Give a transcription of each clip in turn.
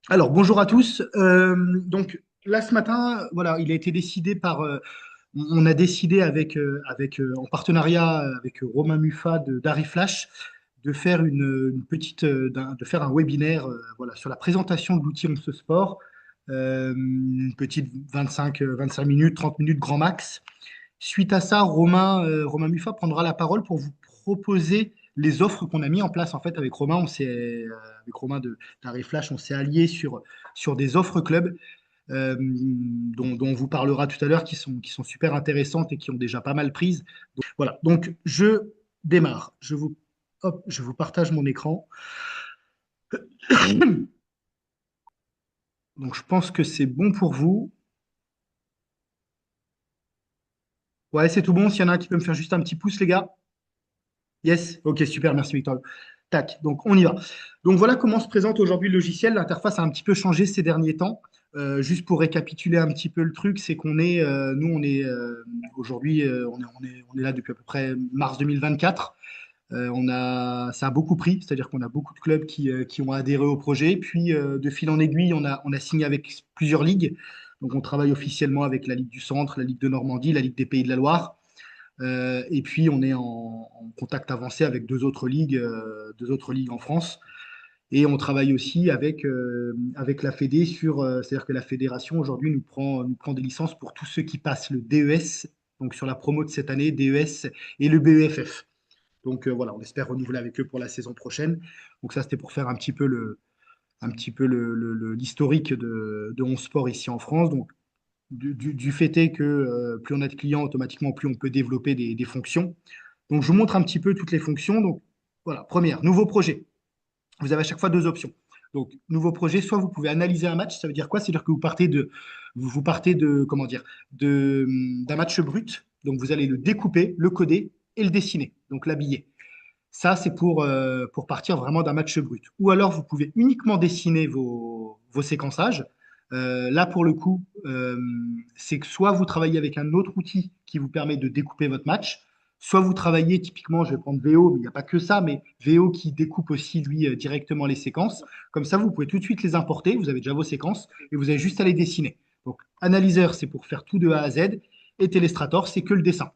Alors, bonjour à tous. Donc, là, ce matin, voilà, il a été décidé on a décidé en partenariat avec Romain Muffat d'Ariflash de faire de faire un webinaire, voilà, sur la présentation de l'outil On se sport. Une petite 25 minutes, 30 minutes grand max. Suite à ça, Romain Muffat prendra la parole pour vous proposer les offres qu'on a mis en place. En fait, avec Romain, avec Romain d'Ariflash, on s'est allié sur des offres club dont on vous parlera tout à l'heure, qui sont super intéressantes et qui ont déjà pas mal prises. Donc, voilà, donc je démarre. Je vous partage mon écran. Donc je pense que c'est bon pour vous. Ouais, c'est tout bon. S'il y en a un qui peut me faire juste un petit pouce, les gars. Yes, ok, super, merci Victor. Tac, donc on y va. Donc voilà comment se présente aujourd'hui le logiciel. L'interface a un petit peu changé ces derniers temps. Juste pour récapituler un petit peu le truc, c'est nous, on est aujourd'hui, on est là depuis à peu près mars 2024. Ça a beaucoup pris, c'est-à-dire qu'on a beaucoup de clubs qui ont adhéré au projet. Puis de fil en aiguille, on a signé avec plusieurs ligues. Donc on travaille officiellement avec la Ligue du Centre, la Ligue de Normandie, la Ligue des Pays de la Loire. Et puis, on est en contact avancé avec deux autres ligues en France. Et on travaille aussi avec la Fédé c'est-à-dire que la fédération aujourd'hui nous prend des licences pour tous ceux qui passent le DES, donc sur la promo de cette année, DES et le BEFF. Donc voilà, on espère renouveler avec eux pour la saison prochaine. Donc ça, c'était pour faire un petit peu l'historique de 11 Sport ici en France. Donc du fait est que plus on a de clients, automatiquement, plus on peut développer des fonctions. Donc, je vous montre un petit peu toutes les fonctions. Donc, voilà, première, nouveau projet. Vous avez à chaque fois deux options. Donc, nouveau projet, soit vous pouvez analyser un match, ça veut dire quoi? C'est-à-dire que vous partez de, comment dire, d'un match brut. Donc, vous allez le découper, le coder et le dessiner, donc l'habiller. Ça, c'est pour partir vraiment d'un match brut. Ou alors, vous pouvez uniquement dessiner vos séquençages. Là, pour le coup, c'est que soit vous travaillez avec un autre outil qui vous permet de découper votre match, soit vous travaillez typiquement, je vais prendre VO, mais il n'y a pas que ça, mais VO qui découpe aussi, lui, directement les séquences. Comme ça, vous pouvez tout de suite les importer, vous avez déjà vos séquences, et vous avez juste à les dessiner. Donc, Analyzer, c'est pour faire tout de A à Z, et Telestrator, c'est que le dessin.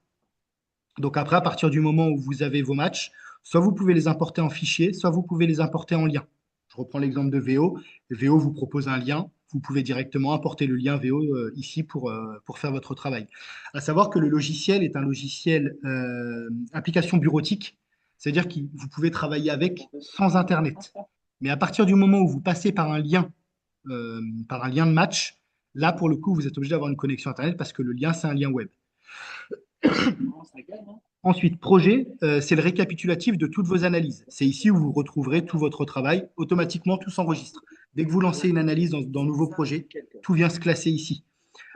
Donc après, à partir du moment où vous avez vos matchs, soit vous pouvez les importer en fichier, soit vous pouvez les importer en lien. Je reprends l'exemple de VO. VO vous propose un lien. Vous pouvez directement importer le lien VO ici pour faire votre travail. À savoir que le logiciel est un logiciel application bureautique, c'est-à-dire que vous pouvez travailler avec sans Internet. Mais à partir du moment où vous passez par un lien de match, là, pour le coup, vous êtes obligé d'avoir une connexion Internet parce que le lien, c'est un lien web. Ensuite, projet, c'est le récapitulatif de toutes vos analyses. C'est ici où vous retrouverez tout votre travail. Automatiquement, tout s'enregistre. Dès que vous lancez une analyse dans Nouveau Projet, tout vient se classer ici.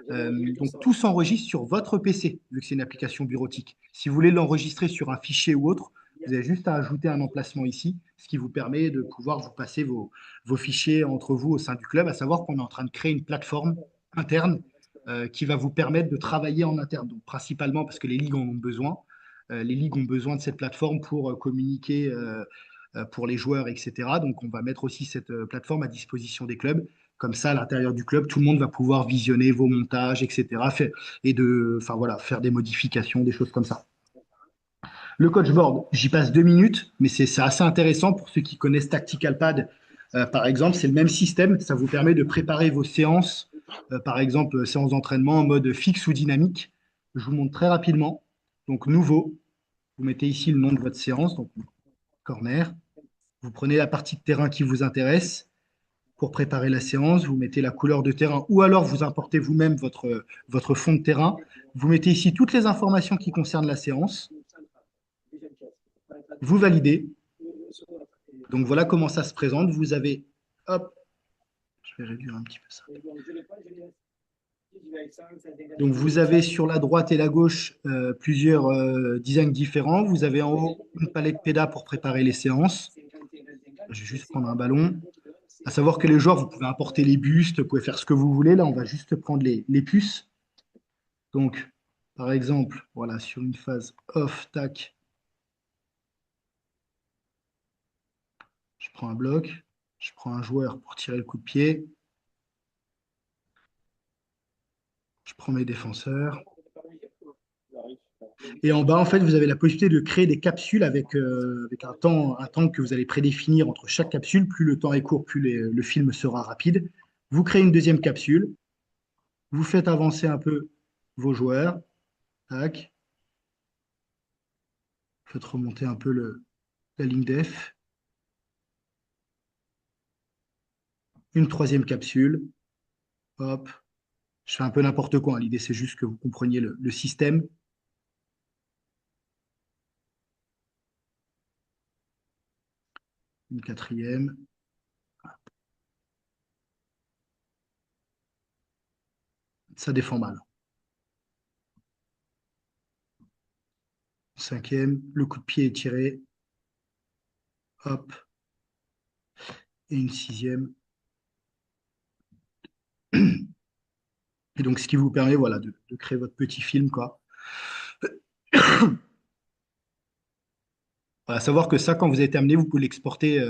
Donc, tout s'enregistre sur votre PC, vu que c'est une application bureautique. Si vous voulez l'enregistrer sur un fichier ou autre, vous avez juste à ajouter un emplacement ici, ce qui vous permet de pouvoir vous passer vos fichiers entre vous au sein du club, à savoir qu'on est en train de créer une plateforme interne qui va vous permettre de travailler en interne. Donc, principalement parce que les ligues en ont besoin. Les ligues ont besoin de cette plateforme pour communiquer pour les joueurs, etc. Donc, on va mettre aussi cette plateforme à disposition des clubs. Comme ça, à l'intérieur du club, tout le monde va pouvoir visionner vos montages, etc. Enfin voilà, faire des modifications, des choses comme ça. Le coach board, j'y passe 2 minutes, mais c'est assez intéressant pour ceux qui connaissent Tactical Pad. Par exemple, c'est le même système. Ça vous permet de préparer vos séances, par exemple, séances d'entraînement en mode fixe ou dynamique. Je vous montre très rapidement. Donc, nouveau, vous mettez ici le nom de votre séance, donc corner. Vous prenez la partie de terrain qui vous intéresse. Pour préparer la séance, vous mettez la couleur de terrain ou alors vous importez vous-même votre fond de terrain. Vous mettez ici toutes les informations qui concernent la séance. Vous validez. Donc voilà comment ça se présente. Vous avez, hop, je vais réduire un petit peu ça. Donc vous avez sur la droite et la gauche plusieurs designs différents. Vous avez en haut une palette PEDA pour préparer les séances. Je vais juste prendre un ballon. À savoir que les joueurs, vous pouvez importer les bustes, vous pouvez faire ce que vous voulez. Là, on va juste prendre les puces. Donc, par exemple, voilà, sur une phase off, tac, je prends un bloc, Je prends un joueur pour tirer le coup de pied. Je prends mes défenseurs. Et en bas, en fait, vous avez la possibilité de créer des capsules avec un temps que vous allez prédéfinir entre chaque capsule. Plus le temps est court, plus le film sera rapide. Vous créez une deuxième capsule. Vous faites avancer un peu vos joueurs. Tac. Faites remonter un peu la ligne def. Une troisième capsule. Hop. Je fais un peu n'importe quoi, hein. L'idée, c'est juste que vous compreniez le système. Une quatrième. Ça défend mal. Cinquième. Le coup de pied est tiré. Hop. Et une sixième. Et donc, ce qui vous permet, voilà, de créer votre petit film, quoi. Voilà, savoir que ça, quand vous avez terminé, vous pouvez l'exporter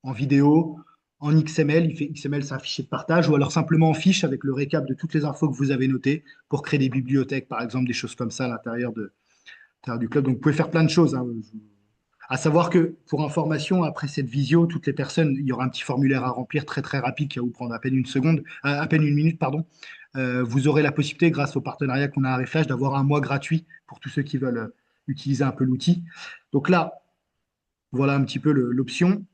en vidéo, en XML. XML, c'est un fichier de partage, ou alors simplement en fiche avec le récap de toutes les infos que vous avez notées pour créer des bibliothèques, par exemple, des choses comme ça à l'intérieur du club. Donc, vous pouvez faire plein de choses, hein. À savoir que, pour information, après cette visio, toutes les personnes, il y aura un petit formulaire à remplir très très rapide qui va vous prendre à peine une seconde, à peine une minute, pardon. Vous aurez la possibilité, grâce au partenariat qu'on a à Reflash, d'avoir un mois gratuit pour tous ceux qui veulent utiliser un peu l'outil. Donc là, voilà un petit peu l'option.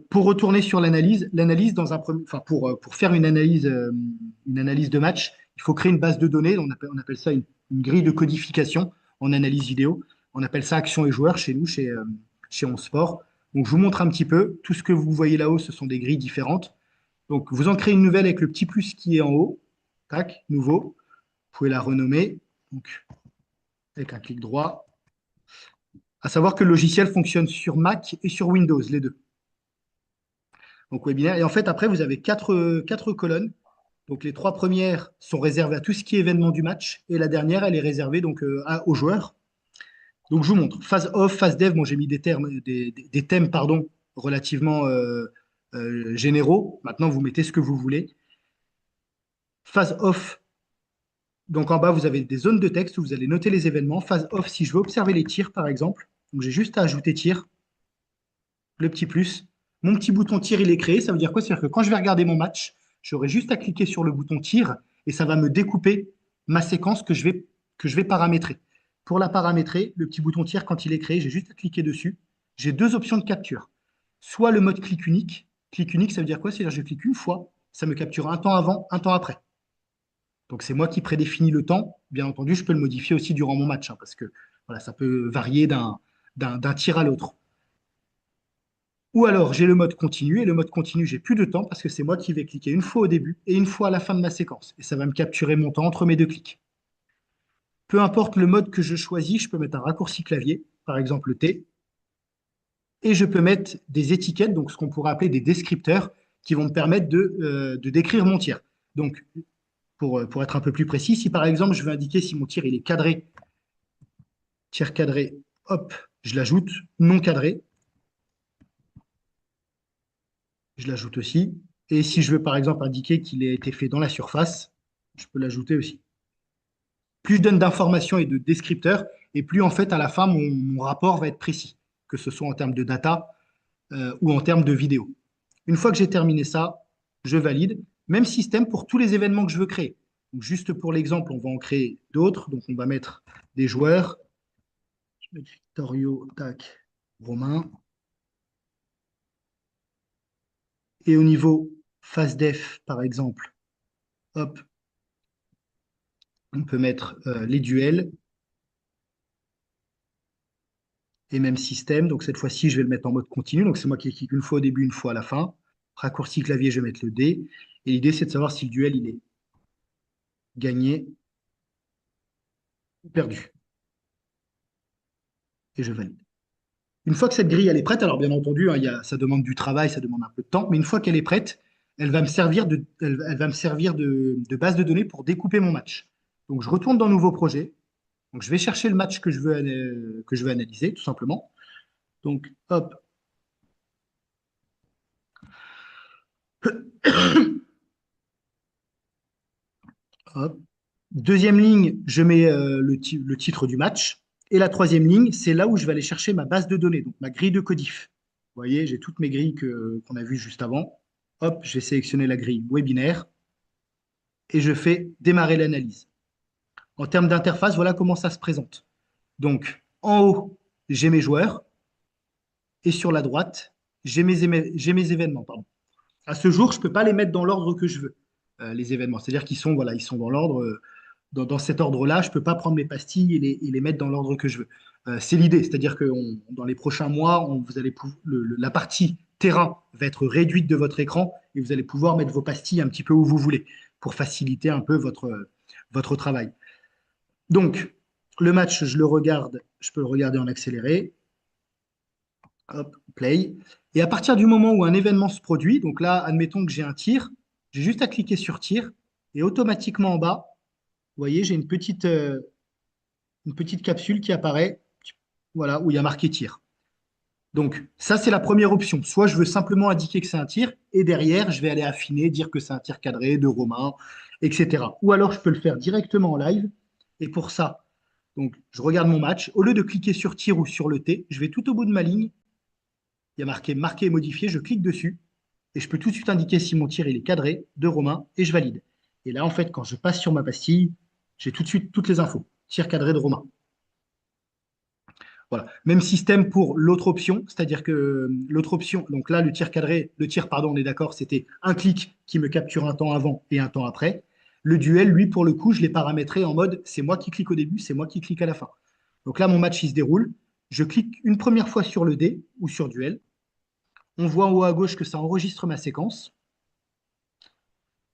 Pour retourner sur l'analyse enfin pour faire une analyse de match, il faut créer une base de données. On appelle ça une grille de codification en analyse vidéo. On appelle ça Action et joueurs chez nous, chez OnSport. Donc je vous montre un petit peu. Tout ce que vous voyez là-haut, ce sont des grilles différentes. Donc vous en créez une nouvelle avec le petit plus qui est en haut. Tac, nouveau. Vous pouvez la renommer. Donc avec un clic droit. À savoir que le logiciel fonctionne sur Mac et sur Windows, les deux. Donc webinaire. Et en fait, après, vous avez quatre colonnes. Donc les trois premières sont réservées à tout ce qui est événement du match. Et la dernière, elle est réservée donc, aux joueurs. Donc je vous montre. Phase off, phase dev, bon, j'ai mis des thèmes pardon, relativement généraux. Maintenant, vous mettez ce que vous voulez. Phase off, donc en bas, vous avez des zones de texte où vous allez noter les événements. Phase off, si je veux observer les tirs, par exemple. Donc j'ai juste à ajouter tir, le petit plus. Mon petit bouton tir, il est créé. Ça veut dire quoi? C'est-à-dire que quand je vais regarder mon match, j'aurai juste à cliquer sur le bouton tir et ça va me découper ma séquence que je vais paramétrer. Pour la paramétrer, le petit bouton tir, quand il est créé, j'ai juste à cliquer dessus. J'ai deux options de capture. Soit le mode clic unique. Clic unique, ça veut dire quoi? C'est-à-dire que je clique une fois, ça me capture un temps avant, un temps après. Donc c'est moi qui prédéfinis le temps. Bien entendu, je peux le modifier aussi durant mon match, hein, parce que voilà, ça peut varier d'un tir à l'autre. Ou alors j'ai le mode continu, et le mode continu, j'ai plus de temps parce que c'est moi qui vais cliquer une fois au début et une fois à la fin de ma séquence. Et ça va me capturer mon temps entre mes deux clics. Peu importe le mode que je choisis, je peux mettre un raccourci clavier, par exemple le T, et je peux mettre des étiquettes, donc ce qu'on pourrait appeler des descripteurs, qui vont me permettre de décrire mon tir. Donc, pour être un peu plus précis, si par exemple je veux indiquer si mon tir il est cadré, tir cadré, hop, je l'ajoute, non cadré, je l'ajoute aussi. Et si je veux par exemple indiquer qu'il a été fait dans la surface, je peux l'ajouter aussi. Plus je donne d'informations et de descripteurs, et plus en fait à la fin mon rapport va être précis, que ce soit en termes de data ou en termes de vidéo. Une fois que j'ai terminé ça, je valide. Même système pour tous les événements que je veux créer. Donc, juste pour l'exemple, on va en créer d'autres. Donc on va mettre des joueurs. Je vais mettre Victorio, tac, Romain. Et au niveau phase def, par exemple, hop, on peut mettre les duels et même système. Donc cette fois-ci, je vais le mettre en mode continu. Donc c'est moi qui clique une fois au début, une fois à la fin. Raccourci clavier, je vais mettre le D. Et l'idée, c'est de savoir si le duel, il est gagné ou perdu. Et je valide. Une fois que cette grille elle est prête, alors bien entendu, hein, ça demande du travail, ça demande un peu de temps, mais une fois qu'elle est prête, elle va me servir de base de données pour découper mon match. Donc je retourne dans Nouveau projet. Donc je vais chercher le match que je veux analyser, tout simplement. Donc hop, Hop. Deuxième ligne, je mets le titre du match. Et la troisième ligne, c'est là où je vais aller chercher ma base de données, donc ma grille de codif. Vous voyez, j'ai toutes mes grilles qu'on a vues juste avant. Hop, je vais sélectionner la grille webinaire et je fais démarrer l'analyse. En termes d'interface, voilà comment ça se présente. Donc, en haut, j'ai mes joueurs et sur la droite, j'ai mes événements. Pardon. À ce jour, je ne peux pas les mettre dans l'ordre que je veux, les événements. C'est-à-dire qu'ils sont, voilà, ils sont dans l'ordre, dans cet ordre-là. Je ne peux pas prendre mes pastilles et les mettre dans l'ordre que je veux. C'est l'idée. C'est-à-dire que dans les prochains mois, vous allez la partie terrain va être réduite de votre écran et vous allez pouvoir mettre vos pastilles un petit peu où vous voulez pour faciliter un peu votre travail. Donc, le match, je le regarde, je peux le regarder en accéléré. Hop, play. Et à partir du moment où un événement se produit, donc là, admettons que j'ai un tir, j'ai juste à cliquer sur tir et automatiquement en bas, vous voyez, j'ai une petite capsule qui apparaît, voilà, où il y a marqué tir. Donc, ça, c'est la première option. Soit je veux simplement indiquer que c'est un tir, et derrière, je vais aller affiner, dire que c'est un tir cadré de Romain, etc. Ou alors, je peux le faire directement en live. Et pour ça, donc, je regarde mon match. Au lieu de cliquer sur tir ou sur le T, je vais tout au bout de ma ligne. Il y a marqué marquer et modifier. Je clique dessus et je peux tout de suite indiquer si mon tir il est cadré de Romain et je valide. Et là, en fait, quand je passe sur ma pastille, j'ai tout de suite toutes les infos. Tir cadré de Romain. Voilà. Même système pour l'autre option, c'est-à-dire que l'autre option, donc là, le tir cadré, le tir, pardon, on est d'accord, c'était un clic qui me capture un temps avant et un temps après. Le duel, lui, pour le coup, je l'ai paramétré en mode c'est moi qui clique au début, c'est moi qui clique à la fin. Donc là, mon match, il se déroule. Je clique une première fois sur le dé ou sur duel. On voit en haut à gauche que ça enregistre ma séquence.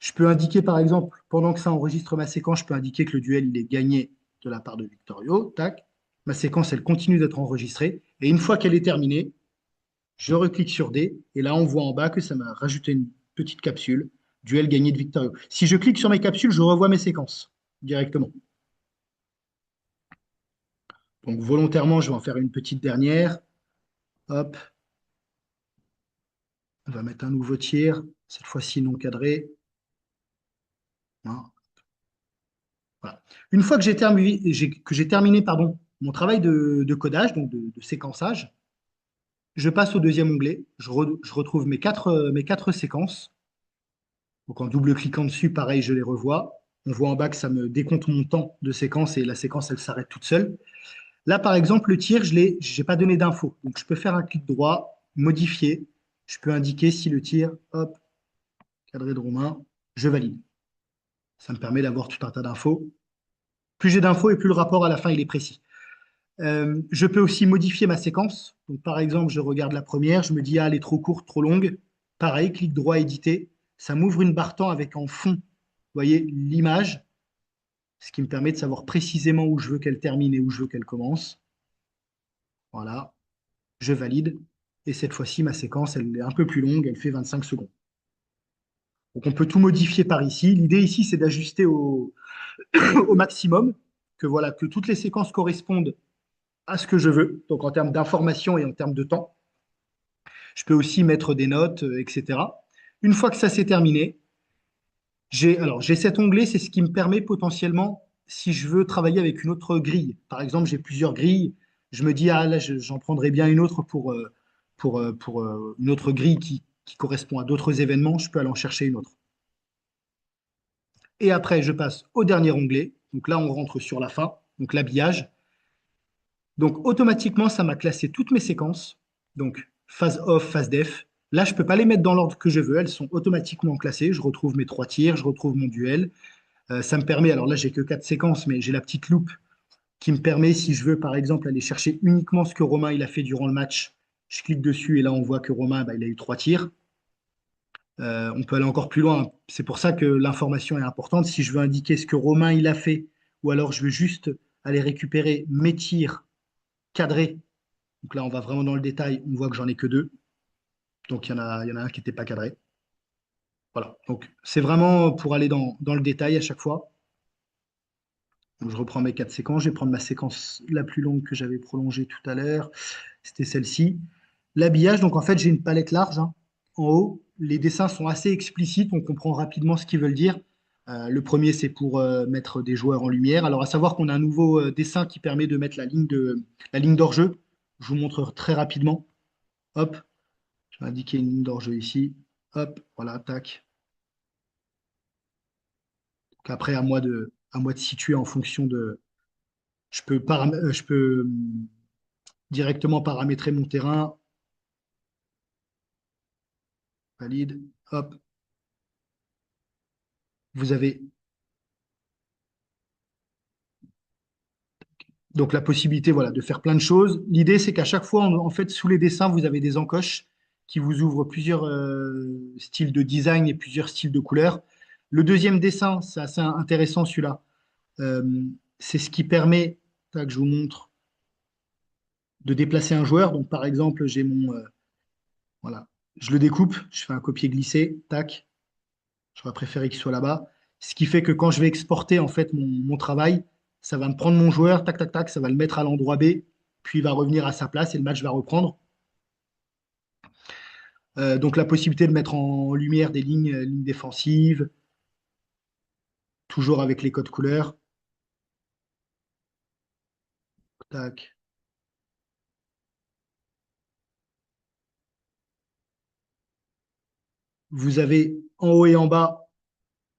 Je peux indiquer, par exemple, pendant que ça enregistre ma séquence, je peux indiquer que le duel, il est gagné de la part de Victorio. Tac. Ma séquence, elle continue d'être enregistrée. Et une fois qu'elle est terminée, je reclique sur D. Et là, on voit en bas que ça m'a rajouté une petite capsule. Duel gagné de Victorio. Si je clique sur mes capsules, je revois mes séquences directement. Donc, volontairement, je vais en faire une petite dernière. Hop. On va mettre un nouveau tir. Cette fois-ci, non cadré. Hein. Voilà. Une fois que j'ai terminé pardon, mon travail de codage, donc de séquençage, je passe au deuxième onglet. Je retrouve mes quatre séquences. Donc en double-cliquant dessus, pareil, je les revois. On voit en bas que ça me décompte mon temps de séquence et la séquence, elle s'arrête toute seule. Là, par exemple, le tir, je n'ai pas donné d'infos. Donc je peux faire un clic droit, modifier. Je peux indiquer si le tir, hop, cadré de Romain, je valide. Ça me permet d'avoir tout un tas d'infos. Plus j'ai d'infos et plus le rapport à la fin, il est précis. Je peux aussi modifier ma séquence. Donc, par exemple, je regarde la première, je me dis, ah, elle est trop courte, trop longue. Pareil, clic droit, éditer. Ça m'ouvre une barre temps avec en fond, vous voyez, l'image, ce qui me permet de savoir précisément où je veux qu'elle termine et où je veux qu'elle commence. Voilà, je valide. Et cette fois-ci, ma séquence, elle est un peu plus longue, elle fait 25 secondes. Donc, on peut tout modifier par ici. L'idée ici, c'est d'ajuster au maximum, que, voilà, que toutes les séquences correspondent à ce que je veux, donc en termes d'information et en termes de temps. Je peux aussi mettre des notes, etc. Une fois que ça s'est terminé, j'ai cet onglet, c'est ce qui me permet potentiellement, si je veux travailler avec une autre grille. Par exemple, j'ai plusieurs grilles. Je me dis, ah là, j'en prendrais bien une autre pour une autre grille qui correspond à d'autres événements. Je peux aller en chercher une autre. Et après, je passe au dernier onglet. Donc là, on rentre sur la fin, donc l'habillage. Donc automatiquement, ça m'a classé toutes mes séquences. Donc phase off, phase def. Là, je ne peux pas les mettre dans l'ordre que je veux. Elles sont automatiquement classées. Je retrouve mes trois tirs, je retrouve mon duel. Ça me permet, alors là, j'ai que quatre séquences, mais j'ai la petite loupe qui me permet, si je veux, par exemple, aller chercher uniquement ce que Romain il a fait durant le match. Je clique dessus et là, on voit que Romain, bah, il a eu trois tirs. On peut aller encore plus loin. C'est pour ça que l'information est importante. Si je veux indiquer ce que Romain il a fait, ou alors je veux juste aller récupérer mes tirs cadrés. Donc là, on va vraiment dans le détail. On voit que j'en ai que deux. Donc il y en a un qui n'était pas cadré. Voilà. Donc c'est vraiment pour aller dans le détail à chaque fois. Donc, je reprends mes quatre séquences. Je vais prendre ma séquence la plus longue que j'avais prolongée tout à l'heure. C'était celle-ci. L'habillage, donc en fait, j'ai une palette large, hein. En haut, les dessins sont assez explicites. On comprend rapidement ce qu'ils veulent dire. Le premier, c'est pour mettre des joueurs en lumière. Alors, à savoir qu'on a un nouveau dessin qui permet de mettre la ligne d'hors-jeu. Je vous montre très rapidement. Hop, je vais indiquer une ligne d'hors-jeu ici. Hop, voilà, tac. Donc après, à moi de situer en fonction de. Je peux directement paramétrer mon terrain. Valide. Hop, vous avez donc la possibilité, voilà, de faire plein de choses. L'idée, c'est qu'à chaque fois, en fait, sous les dessins, vous avez des encoches qui vous ouvrent plusieurs styles de design et plusieurs styles de couleurs. Le deuxième dessin, c'est assez intéressant celui-là. Euh, c'est ce qui permet, tac, je vous montre, de déplacer un joueur. Donc, par exemple, voilà, je le découpe, je fais un copier-glisser, tac, j'aurais préféré qu'il soit là-bas. Ce qui fait que quand je vais exporter en fait mon travail, ça va me prendre mon joueur, tac, tac, tac, ça va le mettre à l'endroit B, puis il va revenir à sa place et le match va reprendre. Donc la possibilité de mettre en lumière des lignes défensives, toujours avec les codes couleurs. Tac. Vous avez en haut et en bas,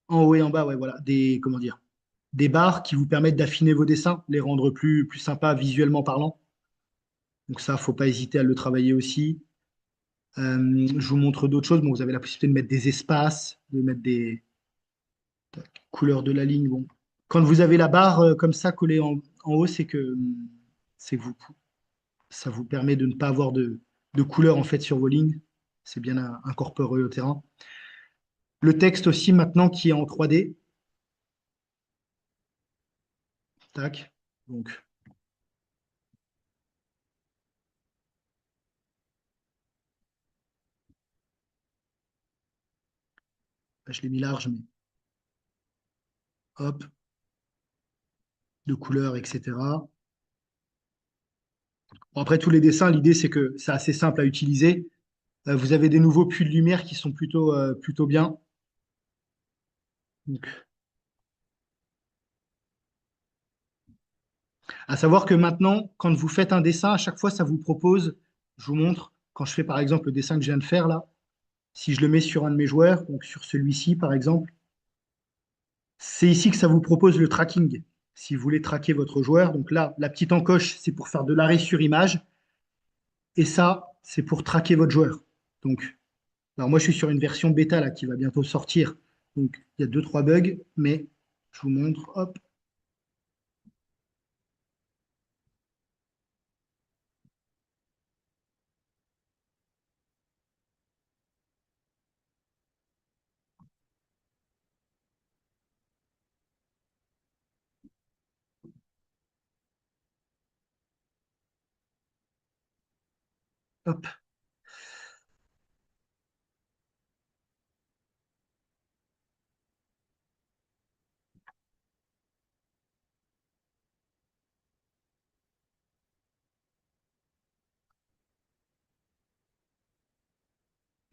ouais, voilà, comment dire, des barres qui vous permettent d'affiner vos dessins, les rendre plus sympas visuellement parlant. Donc ça, faut pas hésiter à le travailler aussi. Je vous montre d'autres choses. Bon, vous avez la possibilité de mettre des espaces, de mettre des couleurs de la ligne. Bon. Quand vous avez la barre comme ça collée en haut, c'est que ça vous permet de ne pas avoir de couleurs en fait sur vos lignes. C'est bien incorporé au terrain. Le texte aussi maintenant qui est en 3D. Tac. Donc, là, je l'ai mis large, mais hop, de couleurs, etc. Bon, après, tous les dessins, l'idée, c'est que c'est assez simple à utiliser. Vous avez des nouveaux puits de lumière qui sont plutôt bien. Donc, à savoir que maintenant, quand vous faites un dessin, à chaque fois, ça vous propose, je vous montre, quand je fais par exemple le dessin que je viens de faire là, si je le mets sur un de mes joueurs, donc sur celui-ci par exemple, c'est ici que ça vous propose le tracking. Si vous voulez traquer votre joueur, donc là, la petite encoche, c'est pour faire de l'arrêt sur image, et ça, c'est pour traquer votre joueur. Donc, alors moi, je suis sur une version bêta là qui va bientôt sortir, donc il y a deux, trois bugs, mais je vous montre, hop, hop.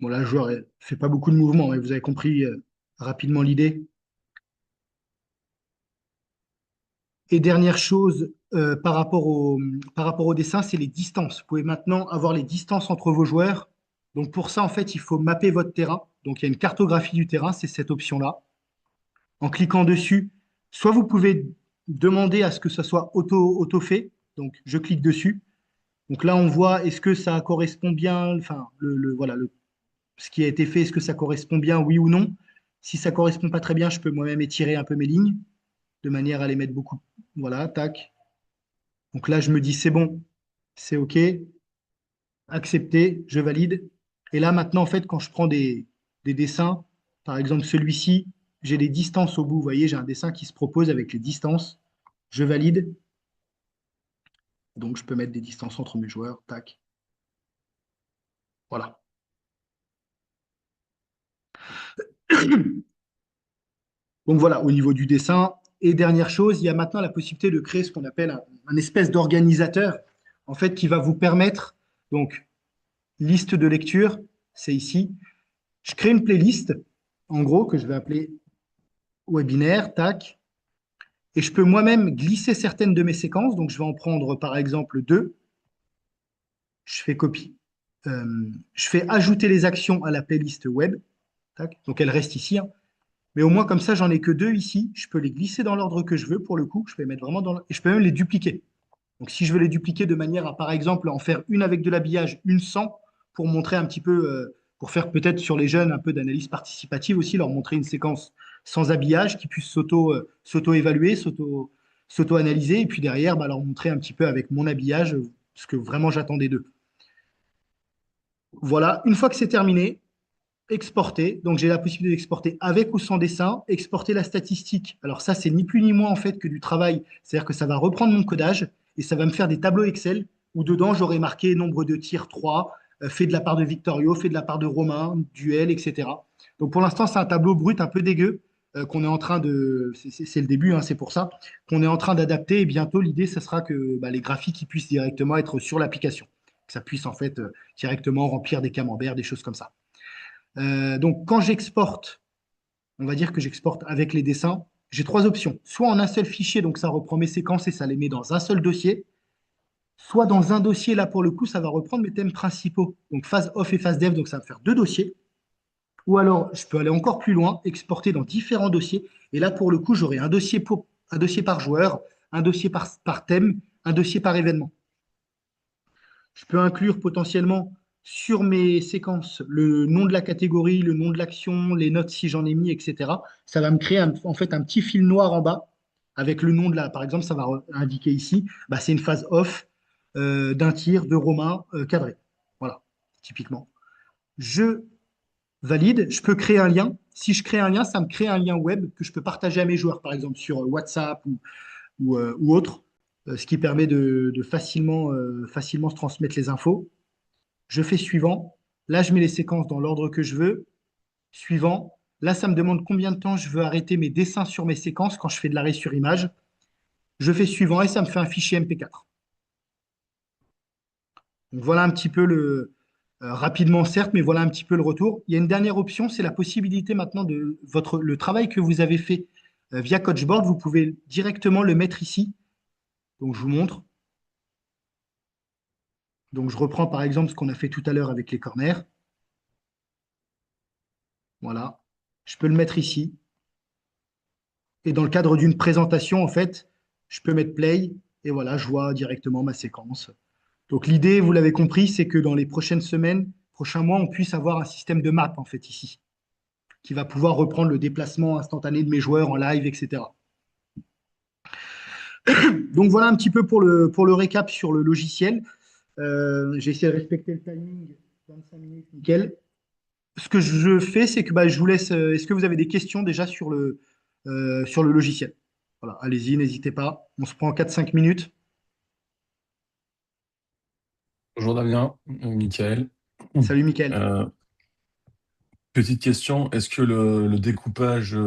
Bon, là, le joueur ne fait pas beaucoup de mouvements, mais vous avez compris rapidement l'idée. Et dernière chose, par rapport au dessin, c'est les distances. Vous pouvez maintenant avoir les distances entre vos joueurs. Donc pour ça, en fait, il faut mapper votre terrain. Donc il y a une cartographie du terrain, c'est cette option-là. En cliquant dessus, soit vous pouvez demander à ce que ça soit auto-fait. Donc je clique dessus. Donc là, on voit est-ce que ça correspond bien, enfin, voilà, ce qui a été fait, est-ce que ça correspond bien, oui ou non. Si ça correspond pas très bien, je peux moi-même étirer un peu mes lignes de manière à les mettre beaucoup. Voilà, tac. Donc là, je me dis, c'est bon, c'est OK, accepté, je valide. Et là, maintenant, en fait, quand je prends des dessins, par exemple celui-ci, j'ai des distances au bout. Vous voyez, j'ai un dessin qui se propose avec les distances. Je valide. Donc, je peux mettre des distances entre mes joueurs. Tac. Voilà. Donc, voilà, au niveau du dessin. Et dernière chose, il y a maintenant la possibilité de créer ce qu'on appelle un espèce d'organisateur, en fait, qui va vous permettre, donc, liste de lecture, c'est ici. Je crée une playlist, en gros, que je vais appeler webinaire, tac. Et je peux moi-même glisser certaines de mes séquences. Donc, je vais en prendre par exemple deux. Je fais copie. Je fais ajouter les actions à la playlist web. Tac. Donc, elle reste ici, hein. Mais au moins, comme ça, j'en ai que deux ici. Je peux les glisser dans l'ordre que je veux pour le coup. Je peux les mettre vraiment et je peux même les dupliquer. Donc, si je veux les dupliquer de manière à, par exemple, en faire une avec de l'habillage, une sans, pour montrer un petit peu, pour faire peut-être sur les jeunes un peu d'analyse participative aussi, leur montrer une séquence sans habillage qui puisse s'auto-évaluer, s'auto-analyser, et puis derrière, bah, leur montrer un petit peu avec mon habillage ce que vraiment j'attendais d'eux. Voilà, une fois que c'est terminé, exporter. Donc, j'ai la possibilité d'exporter avec ou sans dessin, exporter la statistique. Alors, ça, c'est ni plus ni moins en fait que du travail. C'est-à-dire que ça va reprendre mon codage et ça va me faire des tableaux Excel où dedans, j'aurai marqué nombre de tirs 3, fait de la part de Victorio, fait de la part de Romain, duel, etc. Donc, pour l'instant, c'est un tableau brut un peu dégueu qu'on est en train de. C'est le début, hein, c'est pour ça qu'on est en train d'adapter. Et bientôt, l'idée, ce sera que bah, les graphiques ils puissent directement être sur l'application. Que ça puisse en fait directement remplir des camemberts, des choses comme ça. Donc, quand j'exporte, on va dire que j'exporte avec les dessins, j'ai trois options. Soit en un seul fichier, donc ça reprend mes séquences et ça les met dans un seul dossier. Soit dans un dossier, là pour le coup, ça va reprendre mes thèmes principaux. Donc phase off et phase dev, donc ça va me faire deux dossiers. Ou alors, je peux aller encore plus loin, exporter dans différents dossiers. Et là, pour le coup, j'aurai un dossier par joueur, un dossier par thème, un dossier par événement. Je peux inclure potentiellement sur mes séquences le nom de la catégorie, le nom de l'action, les notes si j'en ai mis, etc. Ça va me créer en fait un petit fil noir en bas avec le nom de la. Par exemple, ça va indiquer ici, bah, c'est une phase off d'un tir de Romain cadré. Voilà, typiquement. Je valide, je peux créer un lien. Si je crée un lien, ça me crée un lien web que je peux partager à mes joueurs, par exemple sur WhatsApp ou autre, ce qui permet de facilement se transmettre les infos. Je fais suivant. Là, je mets les séquences dans l'ordre que je veux. Suivant. Là, ça me demande combien de temps je veux arrêter mes dessins sur mes séquences quand je fais de l'arrêt sur image. Je fais suivant et ça me fait un fichier MP4. Donc voilà un petit peu rapidement certes, mais voilà un petit peu le retour. Il y a une dernière option, c'est la possibilité maintenant de le travail que vous avez fait via Coachboard, vous pouvez directement le mettre ici. Donc je vous montre. Donc je reprends par exemple ce qu'on a fait tout à l'heure avec les corners. Voilà. Je peux le mettre ici. Et dans le cadre d'une présentation, en fait, je peux mettre play et voilà, je vois directement ma séquence. Donc l'idée, vous l'avez compris, c'est que dans les prochaines semaines, prochains mois, on puisse avoir un système de map en fait ici, qui va pouvoir reprendre le déplacement instantané de mes joueurs en live, etc. Donc voilà un petit peu pour le récap sur le logiciel. J'ai essayé de respecter le timing, 25 minutes, nickel. Ce que je fais, c'est que bah, je vous laisse. Est-ce que vous avez des questions déjà sur le logiciel? Voilà, allez-y, n'hésitez pas. On se prend 4-5 minutes. Bonjour Damien, Michael. Salut, Mickaël. Euh, Petite question, est-ce que le découpage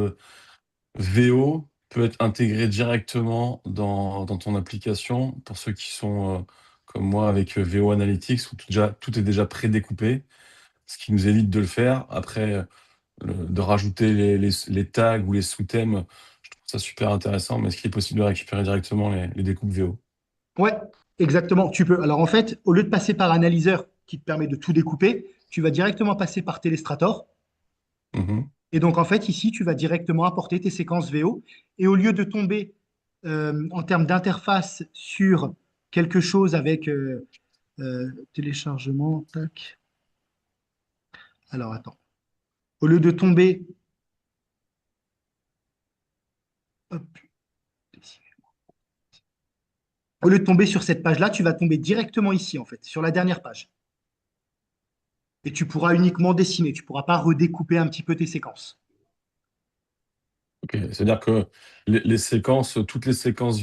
VO peut être intégré directement dans ton application pour ceux qui sont comme moi avec VO Analytics où tout est déjà prédécoupé, ce qui nous évite de le faire. Après, de rajouter les tags ou les sous-thèmes, je trouve ça super intéressant, mais est-ce qu'il est possible de récupérer directement les découpes VO? Ouais, exactement. Tu peux. Alors en fait, au lieu de passer par Analyzer qui te permet de tout découper, tu vas directement passer par Telestrator. Mhm. Et donc en fait, ici, tu vas directement apporter tes séquences VO. Et au lieu de tomber en termes d'interface sur quelque chose avec téléchargement, tac. Alors attends. Au lieu de tomber, hop, au lieu de tomber sur cette page-là, tu vas tomber directement ici, en fait, sur la dernière page. Et tu pourras uniquement dessiner. Tu ne pourras pas redécouper un petit peu tes séquences. Ok, c'est-à-dire que les séquences, toutes les séquences,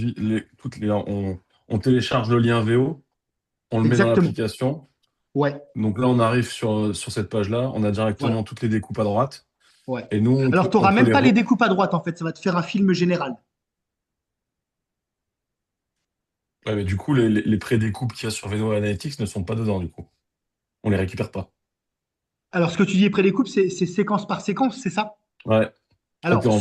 on télécharge le lien VO, on le met dans Exactement. l'application. Ouais, Donc là, on arrive sur cette page-là, on a voilà. directement toutes les découpes à droite. Ouais. Et nous, Alors, tu on n'auras peut même les... pas les découpes à droite, en fait. Ça va te faire un film général. Ouais, mais du coup, les pré-découpes qu'il y a sur Veno Analytics ne sont pas dedans, du coup. On les récupère pas. Alors, ce que tu dis pré-découpe, c'est séquence par séquence, c'est ça? Ouais. Ah, que Alors, en VO,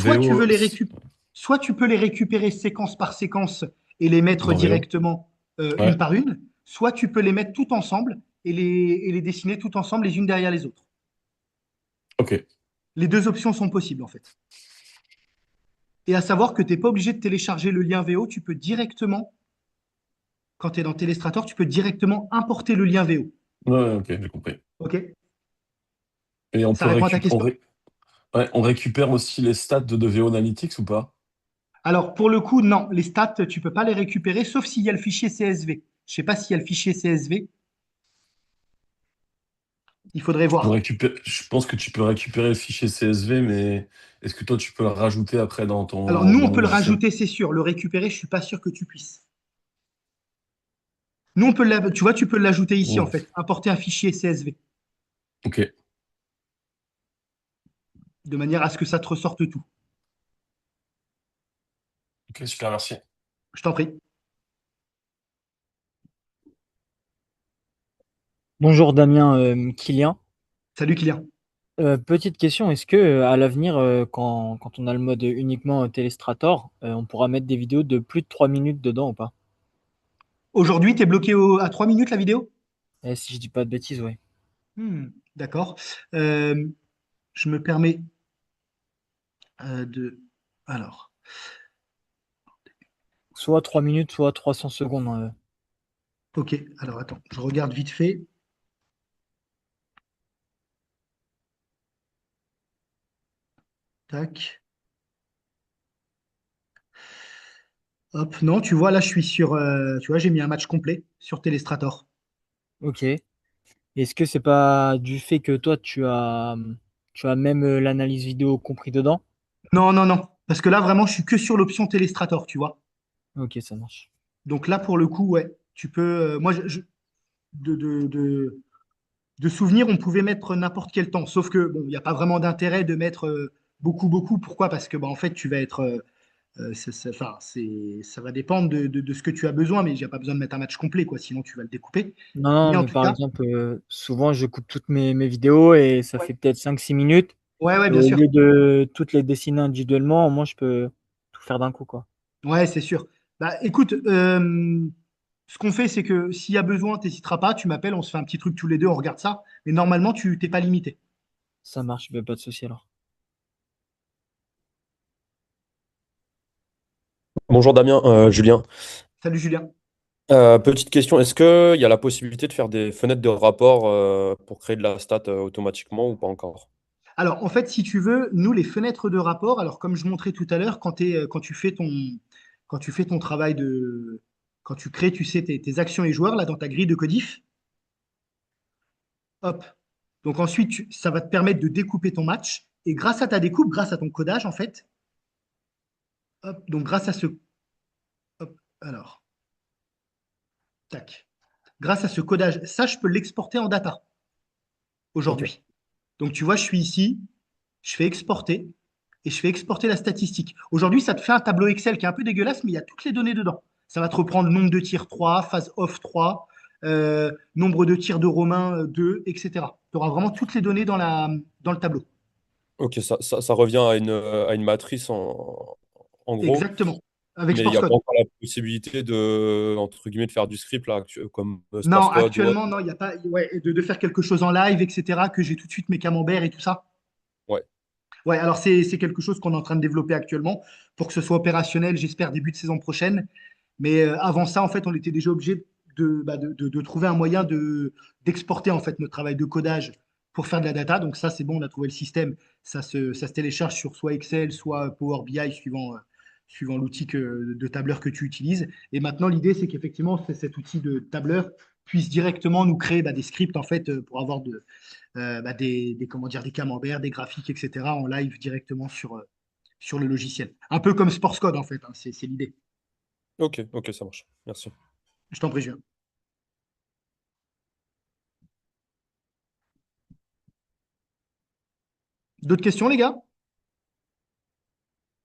soit tu peux les récupérer séquence par séquence et les mettre dans VO. directement une Ouais, par une, soit tu peux les mettre tout ensemble et les dessiner tout ensemble les unes derrière les autres. ok. Les deux options sont possibles en fait. Et à savoir que tu n'es pas obligé de télécharger le lien VO, tu peux directement, quand tu es dans Telestrator, tu peux directement importer le lien VO. Ouais, ouais, ok, j'ai compris. OK? Et on Ça peut répond à ta question? ouais, on récupère aussi les stats de VO Analytics ou pas? Alors, pour le coup, non, les stats, tu peux pas les récupérer, sauf s'il y a le fichier CSV. Je sais pas s'il y a le fichier CSV, il faudrait voir. Je pense que tu peux récupérer le fichier CSV, mais est-ce que toi, tu peux le rajouter après Alors, nous, dans on le peut le logiciel? rajouter, c'est sûr. Le récupérer, je suis pas sûr que tu puisses. Nous, tu vois, tu peux l'ajouter ici, en Ouh, fait. Importer un fichier CSV, ok, de manière à ce que ça te ressorte tout. ok, super, merci. Je t'en prie. Bonjour Damien, Kylian. Salut, Kylian. Petite question, est-ce que à l'avenir, quand on a le mode uniquement Telestrator, on pourra mettre des vidéos de plus de 3 minutes dedans ou pas? Aujourd'hui, tu es bloqué à 3 minutes la vidéo? Si je dis pas de bêtises, ouais. D'accord. Euh, je me permets de. Alors, Soit 3 minutes, soit 300 secondes. ok. Alors, attends, je regarde vite fait. Tac. Hop. Non, tu vois, là, je suis sur. Tu vois, j'ai mis un match complet sur Telestrator. Ok. Est-ce que c'est pas du fait que toi, tu as même l'analyse vidéo compris dedans? Non, non, non. Parce que là, vraiment, je suis que sur l'option Telestrator, tu vois. Ok, ça marche. Donc là, pour le coup, ouais, tu peux. Moi, de souvenir, on pouvait mettre n'importe quel temps. Sauf que, bon, il n'y a pas vraiment d'intérêt de mettre beaucoup, beaucoup. Pourquoi? Parce que, bah, en fait, tu vas être. Enfin, ça va dépendre de ce que tu as besoin, mais il n'y a pas besoin de mettre un match complet, quoi. Sinon, tu vas le découper. Non, non, Mais en mais tout par cas, exemple, souvent, je coupe toutes mes vidéos et ça ouais, fait peut-être 5-6 minutes. ouais, ouais, Et bien au sûr. lieu de toutes les dessiner individuellement, moi, je peux tout faire d'un coup, quoi. Ouais, c'est sûr. Bah, écoute, ce qu'on fait, c'est que s'il y a besoin, t'hésiteras pas, tu m'appelles, on se fait un petit truc tous les deux, on regarde ça. Mais normalement, tu t'es pas limité. Ça marche, ben, pas de souci alors. Bonjour Damien, Julien. Salut Julien. Petite question, est-ce qu'il y a la possibilité de faire des fenêtres de rapport pour créer de la stat automatiquement ou pas encore? Alors, en fait, si tu veux, nous, les fenêtres de rapport, alors comme je montrais tout à l'heure, quand tu fais ton travail de, quand tu crées, tu sais, tes actions et joueurs, là, dans ta grille de codif, hop. Donc ensuite, ça va te permettre de découper ton match. Et grâce à ta découpe, grâce à ton codage, en fait, hop, donc grâce à ce, hop, alors, tac. Grâce à ce codage, ça, je peux l'exporter en data Ok, aujourd'hui. Donc, tu vois, je suis ici, je fais exporter et je fais exporter la statistique. Aujourd'hui, ça te fait un tableau Excel qui est un peu dégueulasse, mais il y a toutes les données dedans. Ça va te reprendre nombre de tirs 3, phase off 3, nombre de tirs de Romain 2, etc. Tu auras vraiment toutes les données dans le tableau. ok, ça revient à une matrice en gros, Exactement. Avec mais il n'y Sports a pas Code. encore la possibilité de, entre guillemets, de faire du script là, comme Non, Sports Code ou autre. actuellement, non, il n'y a pas ouais, de faire quelque chose en live, etc., que j'ai tout de suite mes camemberts et tout ça. Ouais, Ouais, alors c'est quelque chose qu'on est en train de développer actuellement pour que ce soit opérationnel, j'espère, début de saison prochaine. Mais avant ça, en fait, on était déjà obligé de trouver un moyen d'exporter en fait notre travail de codage pour faire de la data. Donc ça, c'est bon, on a trouvé le système. Ça se télécharge sur soit Excel, soit Power BI, suivant l'outil de tableur que tu utilises. Et maintenant, l'idée, c'est qu'effectivement, cet outil de tableur puisse directement nous créer des scripts en fait pour avoir comment dire, des camemberts, des graphiques, etc. en live directement sur le logiciel. Un peu comme Sports Code, en fait, hein, c'est l'idée. ok, ok, ça marche. Merci. Je t'en prie, Julien. D'autres questions, les gars?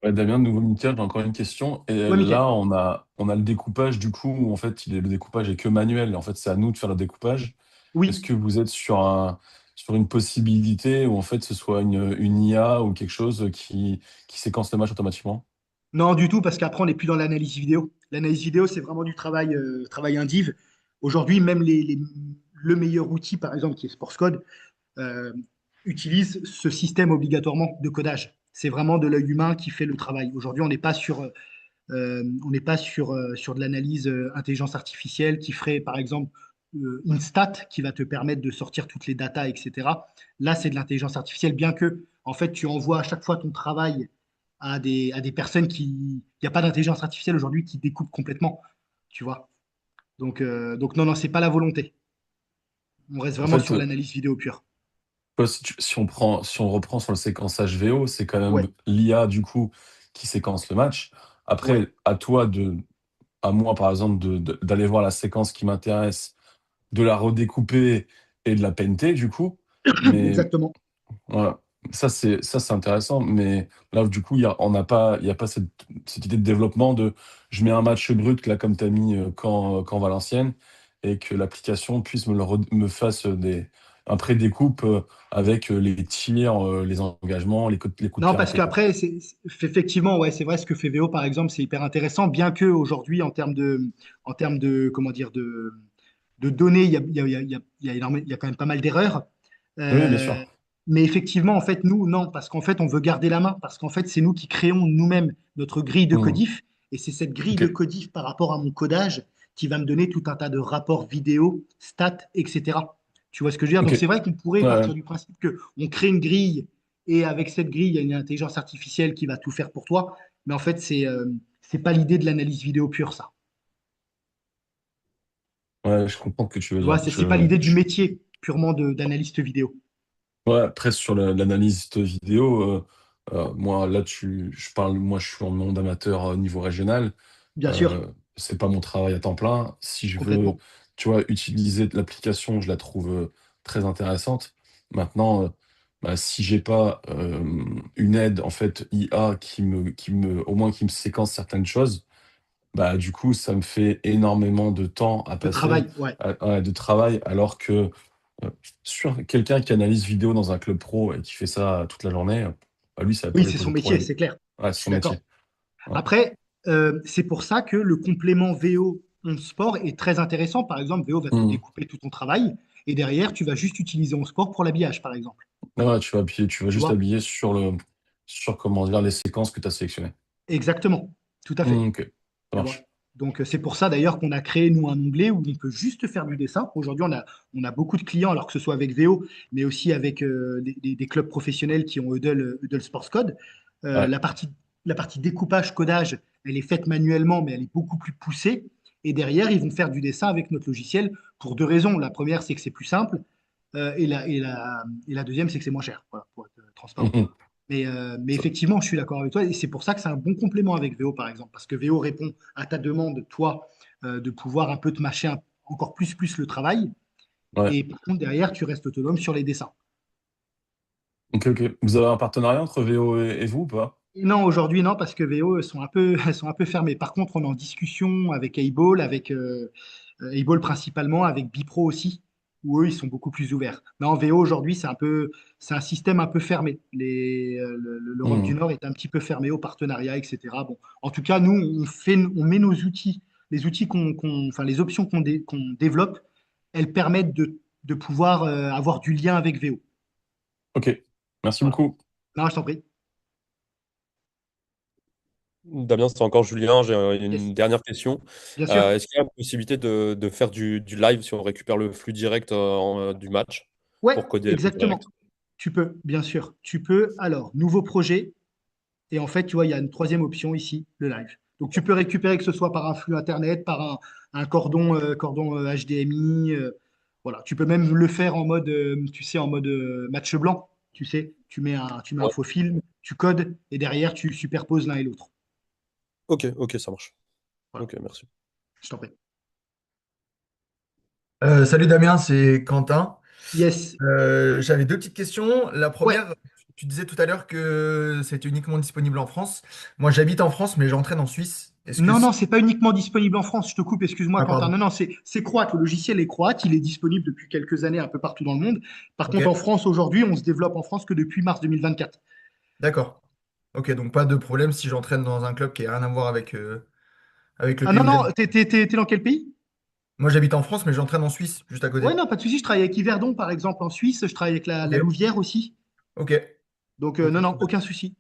Ouais, Damien, de nouveau, Mickaël, j'ai encore une question. Et Ouais, Mickaël. là, on a le découpage, du coup, où en fait, le découpage est que manuel. En fait, c'est à nous de faire le découpage. Est-ce Oui. que vous êtes sur sur une possibilité où en fait ce soit une IA ou quelque chose qui séquence le match automatiquement? Non, du tout, parce qu'après, on n'est plus dans l'analyse vidéo. L'analyse vidéo, c'est vraiment du travail indiv. Aujourd'hui, même le meilleur outil, par exemple, qui est SportsCode, euh, utilise ce système obligatoirement de codage. C'est vraiment de l'œil humain qui fait le travail. Aujourd'hui, on n'est pas sur de l'analyse intelligence artificielle qui ferait, par exemple, une stat qui va te permettre de sortir toutes les datas, etc. Là, c'est de l'intelligence artificielle, bien que, en fait, tu envoies à chaque fois ton travail à des personnes qui. Il n'y a pas d'intelligence artificielle aujourd'hui qui découpe complètement, tu vois. Donc non, non, c'est pas la volonté. On reste En vraiment fait, sur l'analyse vidéo pure. si on reprend sur le séquençage VO, c'est quand Ouais, même l'IA du coup qui séquence le match. ouais, Après, à moi par exemple, d'aller voir la séquence qui m'intéresse, de la redécouper et de la painter du coup. Mais exactement. voilà, ça c'est intéressant. Mais là du coup, il y a pas cette idée de développement de je mets un match brut là comme tu as mis quand Valenciennes et que l'application puisse me fasse un pré-découpe avec les tirs, les engagements, les coups de Non, pied parce arrêtés, quoi. qu'après, effectivement, ouais, c'est vrai, ce que fait VO, par exemple, c'est hyper intéressant, bien que aujourd'hui, en termes de, comment dire, de données, il y a quand même pas mal d'erreurs. Oui, bien Euh, sûr. mais effectivement, en fait, nous, non, parce qu'en fait, on veut garder la main, parce qu'en fait, c'est nous qui créons nous-mêmes notre grille de Hmm. codif, et c'est cette grille Ok. de codif par rapport à mon codage qui va me donner tout un tas de rapports vidéo, stats, etc. Tu vois ce que je veux dire? Ok. Donc, c'est vrai qu'on pourrait Ouais. partir du principe que on crée une grille, et avec cette grille, il y a une intelligence artificielle qui va tout faire pour toi, mais en fait, c'est pas l'idée de l'analyse vidéo pure, ça. Ouais, je comprends ce que tu veux Tu vois, dire. c'est pas l'idée du métier purement d'analyste vidéo. Ouais, après, sur l'analyse de vidéo, moi, là, moi, je suis en monde amateur niveau régional. Bien sûr, Euh, c'est pas mon travail à temps plein. Si je veux, complètement. tu vois, utiliser l'application, je la trouve très intéressante. Maintenant, bah, si j'ai pas une aide, en fait, IA au moins qui me séquence certaines choses, bah, du coup, ça me fait énormément de temps à De passer, travail, ouais. de travail, alors que euh, sur quelqu'un qui analyse vidéo dans un club pro et qui fait ça toute la journée, bah, lui, ça va pas Oui, lui c'est poser son de métier, problème. c'est clair. Ouais, Je c'est suis son métier. d'accord. Ouais. Après, c'est pour ça que le complément VO on sport est très intéressant. Par exemple, VO va te Hmm. découper tout ton travail et derrière, tu vas juste utiliser on sport pour l'habillage, par exemple. Ouais, tu vas Tu juste vois? habiller sur comment dire, les séquences que tu as sélectionnées. Exactement. Tout à fait. Hmm, ok, ça Tu vois? marche. Donc, c'est pour ça d'ailleurs qu'on a créé, nous, un onglet où on peut juste faire du dessin. Aujourd'hui, on a beaucoup de clients, alors que ce soit avec VO, mais aussi avec des clubs professionnels qui ont Eudel Sports Code. Ouais. La partie découpage, codage, elle est faite manuellement, mais elle est beaucoup plus poussée. Et derrière, ils vont faire du dessin avec notre logiciel pour deux raisons. La première, c'est que c'est plus simple. Et la deuxième, c'est que c'est moins cher, voilà, pour être transparent. Mhm. Mais Ça- effectivement, je suis d'accord avec toi. Et c'est pour ça que c'est un bon complément avec VO, par exemple. Parce que VO répond à ta demande, toi, de pouvoir un peu te mâcher encore plus le travail. ouais. Et par contre, derrière, tu restes autonome sur les dessins. Ok, ok. Vous avez un partenariat entre VO et vous ou pas? Et non, aujourd'hui, non, parce que VO sont un peu, elles sont un peu fermées. Par contre, on est en discussion avec Able, avec Able principalement, avec Bipro aussi, où eux, ils sont beaucoup plus ouverts. Mais en VO, aujourd'hui, c'est un système un peu fermé. L'Europe du Hmm. Nord est un petit peu fermée au partenariat, etc. Bon, en tout cas, nous, on met nos outils, les outils enfin, les options qu'on développe, elles permettent de pouvoir avoir du lien avec VO. Ok, merci Voilà. beaucoup. Non, je t'en prie. Damien, c'est encore Julien. J'ai Yes. une dernière question. Bien sûr. Est-ce qu'il y a la possibilité de faire du live si on récupère le flux direct du match Ouais, pour coder en direct? exactement. Tu peux, bien sûr. Tu peux. Alors, nouveau projet. Et en fait, tu vois, il y a une troisième option ici, le live. Donc, tu peux récupérer que ce soit par un flux Internet, par un cordon HDMI. Voilà. Tu peux même le faire en mode, tu sais, en mode match blanc. Tu sais, tu mets un Ouais. faux film, tu codes et derrière, tu superposes l'un et l'autre. Ok, ok, ça marche. Voilà. Ok, merci. Je t'en prie. Salut Damien, c'est Quentin. Yes. J'avais deux petites questions. La Ouais. première, tu disais tout à l'heure que c'était uniquement disponible en France. Moi, j'habite en France, mais j'entraîne en Suisse. Est-ce que Non, c'est... non, c'est pas uniquement disponible en France. Je te coupe, excuse-moi, Ah, Quentin. pardon. Non, non, c'est croate. Le logiciel est croate. Il est disponible depuis quelques années un peu partout dans le monde. Par Ok, contre, en France, aujourd'hui, on se développe en France que depuis mars 2024. d'accord. Ok, donc pas de problème si j'entraîne dans un club qui n'a rien à voir avec le Ah pays non, où non, j'habite. t'es dans quel pays? Moi, j'habite en France, mais j'entraîne en Suisse, juste à Ouais, côté. non, pas de souci. Je travaille avec Yverdon, par exemple, en Suisse. Je travaille avec Ok, la Louvière aussi. ok, Donc, ok, non, non, très bien. aucun souci.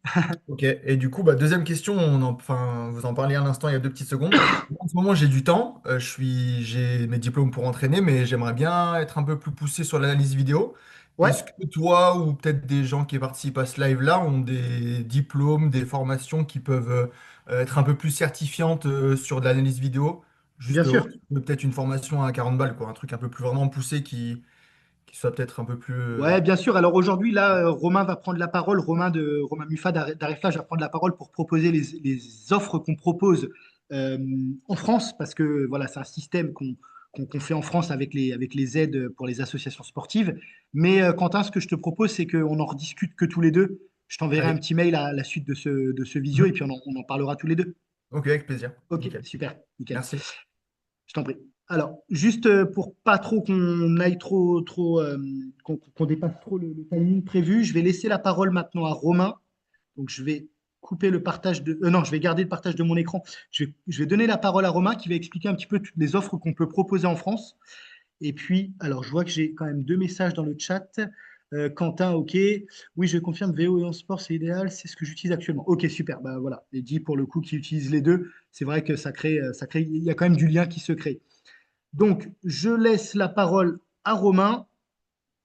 Ok, et du coup, bah, deuxième question, enfin, vous en parliez à l'instant il y a 2 petites secondes. En ce moment, j'ai du temps, j'ai mes diplômes pour entraîner, mais j'aimerais bien être un peu plus poussé sur l'analyse vidéo. Ouais. Est-ce que toi ou peut-être des gens qui participent à ce live-là ont des diplômes, des formations qui peuvent être un peu plus certifiantes sur de l'analyse vidéo? Bien Juste sûr. peut-être une formation à 40 balles, quoi, un truc un peu plus vraiment poussé qui soit peut-être un peu plus... Ouais, bien sûr. Alors aujourd'hui, là, Romain va prendre la parole. Romain Muffat d'Areflage va prendre la parole pour proposer les offres qu'on propose euh, en France, parce que voilà, c'est un système qu'on fait en France avec les aides pour les associations sportives. Mais Quentin, ce que je te propose, c'est qu'on en rediscute que tous les deux. Je t'enverrai un Allez. petit mail à la suite de ce visio et Mhm. puis on en parlera tous les deux. Ok, avec plaisir. Ok, Nickel. super, nickel. Merci. Je t'en prie. Alors, juste pour pas trop qu'on aille trop, qu'on dépasse trop le timing prévu, je vais laisser la parole maintenant à Romain. Donc, je vais couper le partage de. Non, je vais garder le partage de mon écran. Je vais donner la parole à Romain qui va expliquer un petit peu toutes les offres qu'on peut proposer en France. Et puis, alors, je vois que j'ai quand même deux messages dans le chat. Quentin, ok. Oui, je confirme, VO et en sport, c'est idéal. C'est ce que j'utilise actuellement. Ok, super. Bah, voilà. Et dit pour le coup qui utilise les deux, c'est vrai que il y a quand même du lien qui se crée. Donc, je laisse la parole à Romain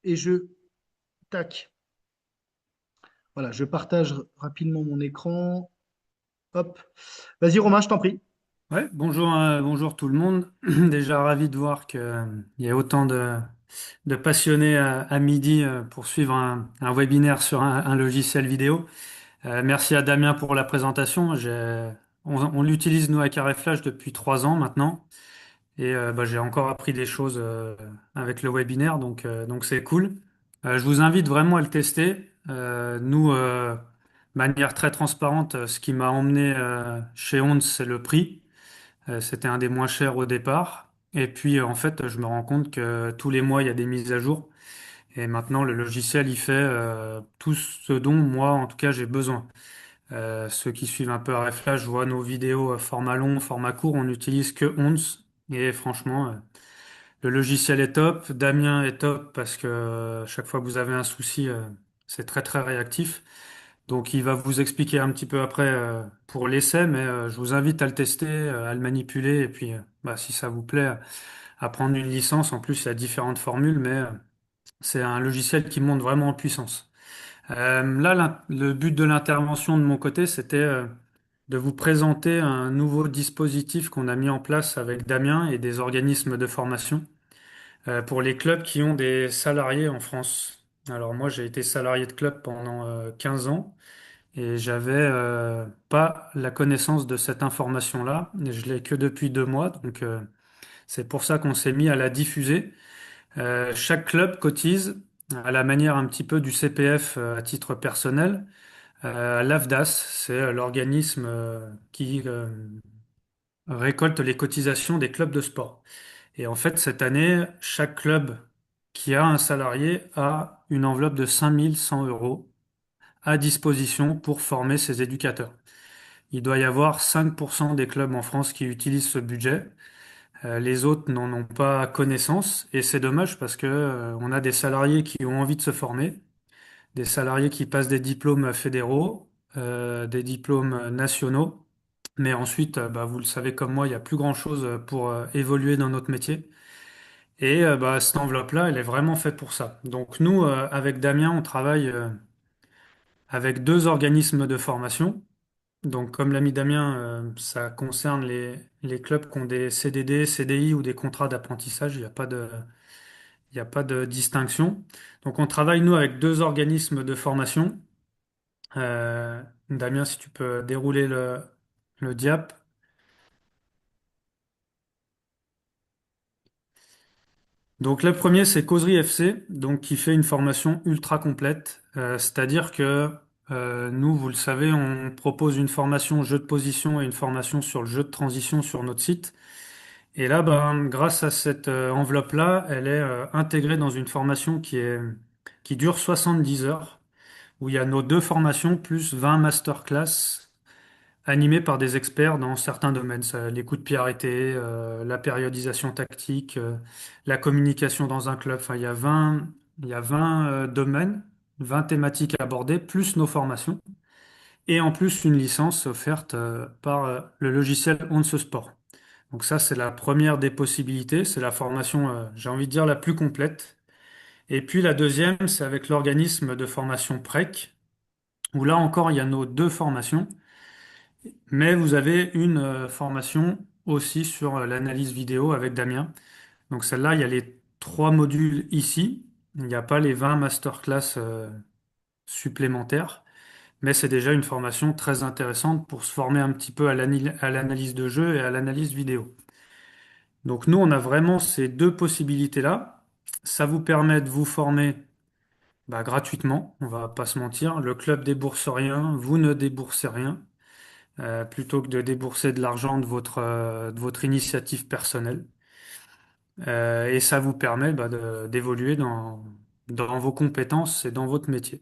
et tac, voilà, je partage rapidement mon écran. Hop. Vas-y, Romain, je t'en prie. Ouais, bonjour, bonjour tout le monde. Déjà ravi de voir qu'il y a autant de passionnés à midi pour suivre un webinaire sur un logiciel vidéo. Merci à Damien pour la présentation. On l'utilise nous à Carré Flash depuis 3 ans maintenant et bah, j'ai encore appris des choses avec le webinaire, donc c'est cool. Je vous invite vraiment à le tester. Nous, manière très transparente, ce qui m'a emmené chez Onde, c'est le prix. C'était un des moins chers au départ. Et puis, en fait, je me rends compte que tous les mois, il y a des mises à jour. Et maintenant, le logiciel, il fait tout ce dont moi, en tout cas, j'ai besoin. Ceux qui suivent un peu RFLage, je vois nos vidéos format long, format court, on n'utilise que ONS. Et franchement, le logiciel est top. Damien est top parce que chaque fois que vous avez un souci, c'est très, très réactif. Donc, il va vous expliquer un petit peu après pour l'essai, mais je vous invite à le tester, à le manipuler, et puis, bah, si ça vous plaît, à prendre une licence. En plus, il y a différentes formules, mais c'est un logiciel qui monte vraiment en puissance. Là, le but de l'intervention de mon côté, c'était de vous présenter un nouveau dispositif qu'on a mis en place avec Damien et des organismes de formation pour les clubs qui ont des salariés en France. Alors moi, j'ai été salarié de club pendant 15 ans. Et j'avais pas la connaissance de cette information-là. Et je l'ai que depuis 2 mois, donc c'est pour ça qu'on s'est mis à la diffuser. Chaque club cotise à la manière un petit peu du CPF à titre personnel. L'AFDAS, c'est l'organisme qui récolte les cotisations des clubs de sport. Et en fait, cette année, chaque club qui a un salarié a une enveloppe de 5 100 € à disposition pour former ses éducateurs. Il doit y avoir 5% des clubs en France qui utilisent ce budget. Les autres n'en ont pas connaissance et c'est dommage parce que on a des salariés qui ont envie de se former, des salariés qui passent des diplômes fédéraux, des diplômes nationaux. Mais ensuite, bah, vous le savez comme moi, il n'y a plus grand-chose pour évoluer dans notre métier. Et bah, cette enveloppe-là, elle est vraiment faite pour ça. Donc nous, avec Damien, on travaille avec deux organismes de formation. Donc, comme l'a mis Damien, ça concerne les clubs qui ont des CDD, CDI ou des contrats d'apprentissage. Il n'y a pas de distinction. Donc, on travaille, nous, avec deux organismes de formation. Damien, si tu peux dérouler le diap. Donc, le premier, c'est Causerie FC, donc, qui fait une formation ultra complète. C'est-à-dire que Nous, vous le savez, on propose une formation jeu de position et une formation sur le jeu de transition sur notre site. Et là, ben, grâce à cette enveloppe-là, elle est intégrée dans une formation qui dure 70 heures, où il y a nos deux formations plus 20 masterclass animés par des experts dans certains domaines. Les coups de pied arrêtés, la périodisation tactique, la communication dans un club. Enfin, il y a 20 domaines, 20 thématiques abordées, plus nos formations. Et en plus, une licence offerte par le logiciel On Se Sport. Donc ça, c'est la première des possibilités. C'est la formation, j'ai envie de dire, la plus complète. Et puis la deuxième, c'est avec l'organisme de formation PREC, où là encore, il y a nos deux formations. Mais vous avez une formation aussi sur l'analyse vidéo avec Damien. Donc celle-là, il y a les trois modules ici. Il n'y a pas les 20 masterclass supplémentaires. Mais c'est déjà une formation très intéressante pour se former un petit peu à l'analyse de jeu et à l'analyse vidéo. Donc nous, on a vraiment ces deux possibilités-là. Ça vous permet de vous former bah, gratuitement, on va pas se mentir. Le club débourse rien, vous ne déboursez rien, plutôt que de débourser de l'argent de votre initiative personnelle. Et ça vous permet bah, d'évoluer dans vos compétences et dans votre métier.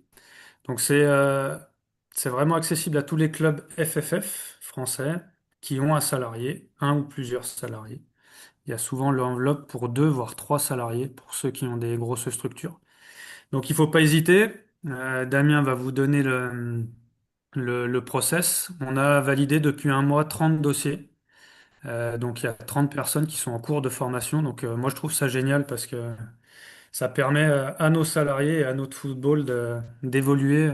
Donc c'est vraiment accessible à tous les clubs FFF français qui ont un salarié, un ou plusieurs salariés. Il y a souvent l'enveloppe pour deux, voire trois salariés, pour ceux qui ont des grosses structures. Donc il ne faut pas hésiter. Damien va vous donner le process. On a validé depuis un mois 30 dossiers. Donc il y a 30 personnes qui sont en cours de formation. Donc moi je trouve ça génial parce que ça permet à nos salariés et à notre football d'évoluer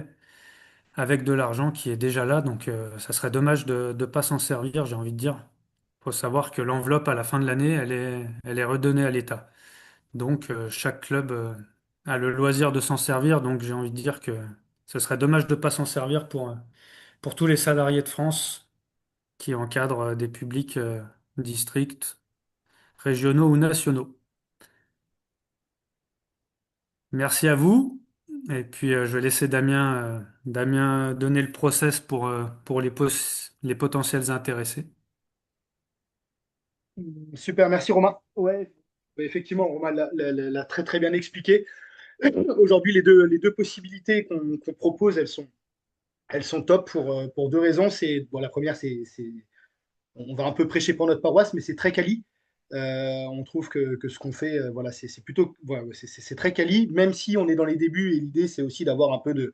avec de l'argent qui est déjà là. Donc ça serait dommage de ne pas s'en servir, j'ai envie de dire. Il faut savoir que l'enveloppe à la fin de l'année, elle est redonnée à l'État. Donc chaque club a le loisir de s'en servir. Donc j'ai envie de dire que ce serait dommage de ne pas s'en servir pour tous les salariés de France qui encadrent des publics districts, régionaux ou nationaux. Merci à vous. Et puis je vais laisser Damien donner le process pour les potentiels intéressés. Super, merci Romain. Ouais, effectivement, Romain l'a très très bien expliqué. Aujourd'hui, les deux possibilités qu'on propose, elles sont top pour deux raisons. Bon, la première, on va un peu prêcher pour notre paroisse, mais c'est très quali. On trouve que ce qu'on fait, voilà, c'est plutôt, voilà, c'est très quali, même si on est dans les débuts et l'idée, c'est aussi d'avoir un peu de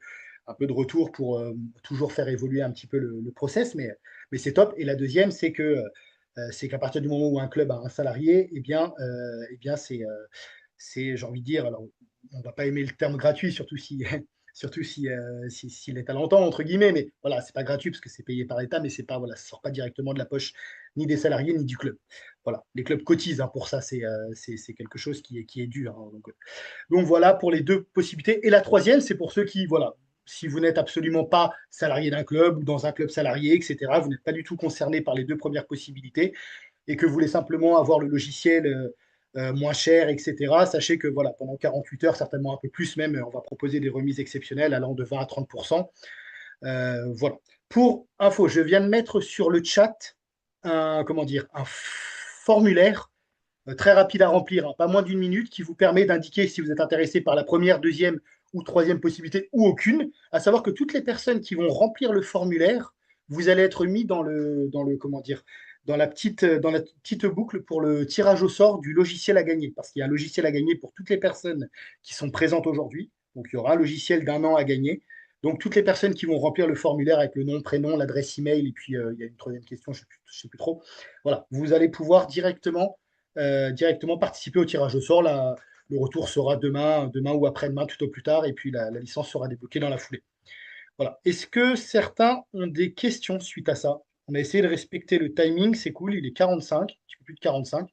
retour pour toujours faire évoluer un petit peu le process, mais c'est top. Et la deuxième, c'est qu'à partir du moment où un club a un salarié, eh bien j'ai envie de dire, alors on ne va pas aimer le terme gratuit, surtout si, s'il est talentant, entre guillemets, mais voilà, c'est pas gratuit parce que c'est payé par l'État, mais c'est pas, voilà, ça sort pas directement de la poche ni des salariés ni du club. Voilà, les clubs cotisent pour ça, c'est quelque chose qui est dur. Donc voilà pour les deux possibilités. Et la troisième, c'est pour ceux qui, voilà, si vous n'êtes absolument pas salarié d'un club ou dans un club salarié, etc., vous n'êtes pas du tout concerné par les deux premières possibilités et que vous voulez simplement avoir le logiciel moins cher, etc., sachez que voilà, pendant 48 heures, certainement un peu plus même, on va proposer des remises exceptionnelles allant de 20 à 30%. Voilà. Pour info, je viens de mettre sur le chat comment dire, un formulaire très rapide à remplir, pas moins d'une minute, qui vous permet d'indiquer si vous êtes intéressé par la première, deuxième ou troisième possibilité ou aucune. À savoir que toutes les personnes qui vont remplir le formulaire, vous allez être mis dans le comment dire, dans la petite boucle pour le tirage au sort du logiciel à gagner, parce qu'il y a un logiciel à gagner pour toutes les personnes qui sont présentes aujourd'hui. Donc il y aura un logiciel d'1 an à gagner. Donc toutes les personnes qui vont remplir le formulaire avec le nom, prénom, l'adresse email, et puis il y a une troisième question, je ne sais plus trop. Voilà, vous allez pouvoir directement participer au tirage au sort. Le retour sera demain ou après-demain, tout au plus tard, et puis la licence sera débloquée dans la foulée. Voilà. Est-ce que certains ont des questions suite à ça? On a essayé de respecter le timing, c'est cool, il est 45, un petit peu plus de 45.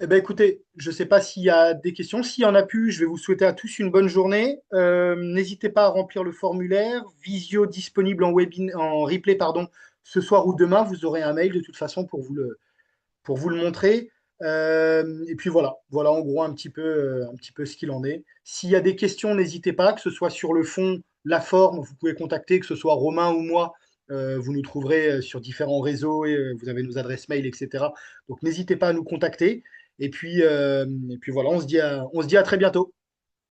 Eh bien, écoutez, je ne sais pas s'il y a des questions. S'il y en a plus, je vais vous souhaiter à tous une bonne journée. N'hésitez pas à remplir le formulaire. Visio disponible en replay, pardon, ce soir ou demain. Vous aurez un mail de toute façon pour vous le montrer. Et puis voilà en gros un petit peu ce qu'il en est. S'il y a des questions, n'hésitez pas, que ce soit sur le fond la forme, vous pouvez contacter, que ce soit Romain ou moi. Vous nous trouverez sur différents réseaux et vous avez nos adresses mail, etc. Donc n'hésitez pas à nous contacter. Et puis voilà, on se dit à très bientôt.